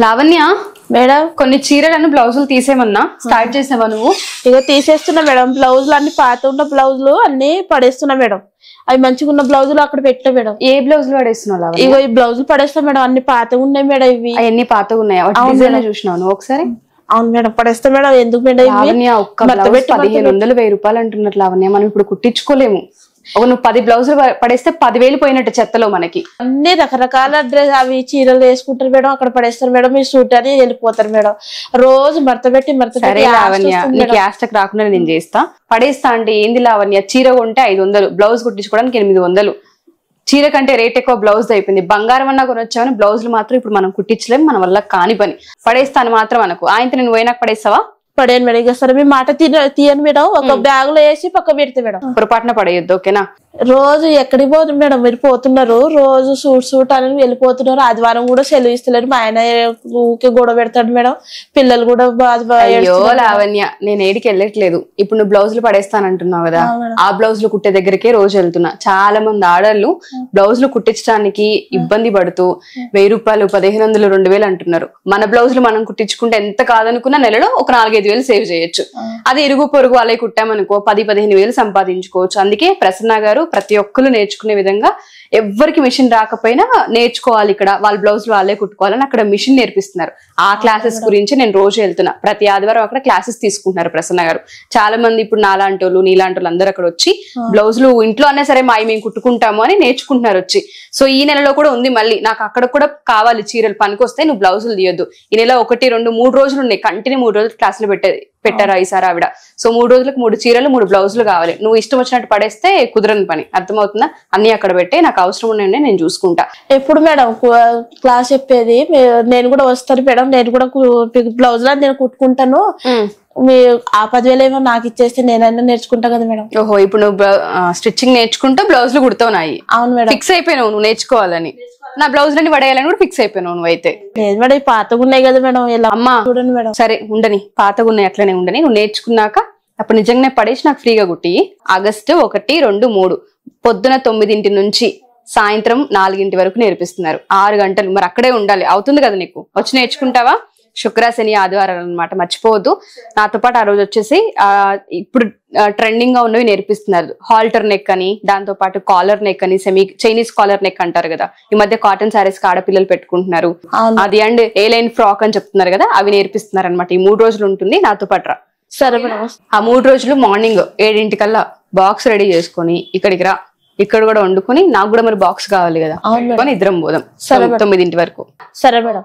Lavanya madam కొన్ని చీరలను బ్లౌజులు తీసేమన్నా స్టార్ట్ చేసావా నువ్వు? ఇక తీసేస్తున్నా మేడం. బ్లౌజులు అన్ని పాత ఉన్న బ్లౌజులు అన్ని పడేస్తున్నా మేడం. అవి మంచిగా ఉన్న బ్లౌజులు అక్కడ పెట్టినా మేడం. ఏ బ్లౌజులు పడేస్తున్నావు లావణ్య? ఇగో ఈ బ్లౌజులు పడేస్తా మేడం. అన్ని పాతగా ఉన్నాయి మేడం. ఇవి అవన్నీ పాతగా ఉన్నాయా? చూసినావు నువ్వు ఒకసారి? అవును మేడం, పడేస్తా మేడం. ఎందుకు మేడం? లావణ్య ఒక్క బ్లౌజ్ 1500 1000 రూపాయలు అంటున్నట్లు లావణ్య. మనం ఇప్పుడు కుట్టించుకోలేము. ఒక నువ్వు 10 బ్లౌజులు పడేస్తే 10,000 పోయినట్టు చెత్తలో మనకి. అన్ని రకరకాల డ్రెస్ అవి చీరలు వేసుకుంటారు మేడం, అక్కడ పడేస్తారు మేడం. మీ సూట్ అని వెళ్ళిపోతారు మేడం. రోజు మడత పెట్టి సరే లావణ్య, నీకు యాస్టక్ రాకుండా నేను చేస్తా. పడేస్తా అంటే ఏంది లావణ్య? చీర కొంటే 500, బ్లౌజ్ కుట్టించుకోవడానికి 800. చీర కంటే రేట్ ఎక్కువ బ్లౌజ్ అయిపోయింది. బంగారం అన్నా కొనొచ్చామని బ్లౌజులు మాత్రం ఇప్పుడు మనం కుట్టించలేము, మన వల్ల కాని పని. పడేస్తాను మాత్రం అనకు. ఆయనతో నేను పోయినాక పడేస్తావా? పడేను మేడం. ఇక సరే మీ మాట తీయను మేడం. ఒక బ్యాగ్ లో వేసి పక్క పెడితే మేడం. పొరపాటున పడేయొద్దు, ఓకేనా? రోజు ఎక్కడికి పోతుంది మేడం? మీరు పోతున్నారు రోజు సూట్ అని వెళ్ళిపోతున్నారు. ఆదివారం కూడా సెలవు ఇస్తలేరు. మా ఆయన ఊకే గొడవ పెడతాడు మేడం. పిల్లలు కూడా అయ్యో లావణ్య, నేను ఏడికి వెళ్ళట్లేదు. ఇప్పుడు నువ్వు బ్లౌజులు పడేస్తానంటున్నావు కదా, ఆ బ్లౌజులు కుట్టే దగ్గరికే రోజు వెళ్తున్నా. చాలా మంది ఆడళ్ళు బ్లౌజులు కుట్టించడానికి ఇబ్బంది పడుతూ 1000 రూపాయలు 1500 2000 అంటున్నారు. మన బ్లౌజులు మనం కుట్టించుకుంటే ఎంత కాదనుకున్నా నెలలో ఒక 4-5 వేలు సేవ్ చేయొచ్చు. అది ఇరుగు పొరుగు వాళ్ళే కుట్టామనుకో 10-15 వేలు సంపాదించుకోవచ్చు. అందుకే ప్రసన్న గారు ప్రతి ఒక్కరు నేర్చుకునే విధంగా ఎవ్వరికి మిషన్ రాకపోయినా నేర్చుకోవాలి, ఇక్కడ వాళ్ళ బ్లౌజులు వాళ్ళే కుట్టుకోవాలని అక్కడ మిషన్ నేర్పిస్తున్నారు. ఆ క్లాసెస్ గురించి నేను రోజు వెళ్తున్నా. ప్రతి ఆదివారం అక్కడ క్లాసెస్ తీసుకుంటున్నారు ప్రసన్న గారు. చాలా మంది ఇప్పుడు నాలాంటి వాళ్ళు నీలాంటి వాళ్ళు అందరూ అక్కడ వచ్చి బ్లౌజులు ఇంట్లో అనే సరే మేము కుట్టుకుంటాము అని నేర్చుకుంటున్నారు వచ్చి. సో ఈ నెలలో కూడా ఉంది. మళ్ళీ నాకు అక్కడ కూడా కావాలి చీరలు, పనికొస్తే నువ్వు బ్లౌజులు తీయొద్దు. ఈ నెల 1, 2, 3 రోజులు ఉన్నాయి. కంటిన్యూ 3 రోజులు క్లాసులు పెట్టారా ఈసారి ఆవిడ. సో 3 రోజులకు 3 చీరలు 3 బ్లౌజులు కావాలి. నువ్వు ఇష్టం వచ్చినట్టు పడేస్తే కుదరని పని, అర్థమవుతుందా? అన్ని అక్కడ పెట్టే, నాకు అవసరం ఉన్నాయి, నేను చూసుకుంటా. ఎప్పుడు మేడం క్లాస్ చెప్పేది? నేను కూడా వస్తాను మేడం. నేను కూడా బ్లౌజులు నేను కుట్టుకుంటాను. మీ ఆ 10,000 ఏమో నాకు ఇచ్చేస్తే నేనైనా నేర్చుకుంటా కదా మేడం. ఓహో, ఇప్పుడు నువ్వు స్టిచ్చింగ్ నేర్చుకుంటూ బ్లౌజులు కుడతావు నాయి? అవును మేడం. ఫిక్స్ అయిపోయినావు నువ్వు నేర్చుకోవాలని. నా బ్లౌజులని పడేయాలని కూడా ఫిక్స్ అయిపోయినావు నువ్వైతే? లేదు మేడం, పాతగా ఉన్నాయి కదా మేడం. అమ్మా చూడండి మేడం. సరే ఉండని, పాతగా ఉన్నాయి అట్లనే ఉండని. నువ్వు నేర్చుకున్నాక అప్పుడు నిజంగానే పడేసి నాకు ఫ్రీగా కుట్టి. ఆగస్టు 1, 2, 3 పొద్దున 9 నుంచి సాయంత్రం 4 వరకు నేర్పిస్తున్నారు. 6 గంటలు. మరి అక్కడే ఉండాలి. అవుతుంది కదా నీకు? వచ్చి నేర్చుకుంటావా? శుక్ర, శని, ఆదివారాలు అనమాట, మర్చిపోవద్దు. నాతో పాటు ఆ రోజు వచ్చేసి ఇప్పుడు ట్రెండింగ్ గా ఉన్నవి నేర్పిస్తున్నారు. హాల్టర్ నెక్ అని, దాంతో పాటు కాలర్ నెక్ అని, చైనీస్ కాలర్ నెక్ అంటారు కదా, ఈ మధ్య కాటన్ శారీస్ కి ఆడపిల్లలు పెట్టుకుంటున్నారు అది. అండ్ ఏ లైన్ ఫ్రాక్ అని చెప్తున్నారు కదా, అవి నేర్పిస్తున్నారు అనమాట. ఈ 3 రోజులు ఉంటుంది, నాతో పాటు రా. సరే మేడం. ఆ 3 రోజులు మార్నింగ్ 7 బాక్స్ రెడీ చేసుకొని ఇక్కడికి రా. ఇక్కడ కూడా వండుకొని, నాకు కూడా మరి బాక్స్ కావాలి కదా, ఇద్దరం పోదాం 9 వరకు. సరే మేడం.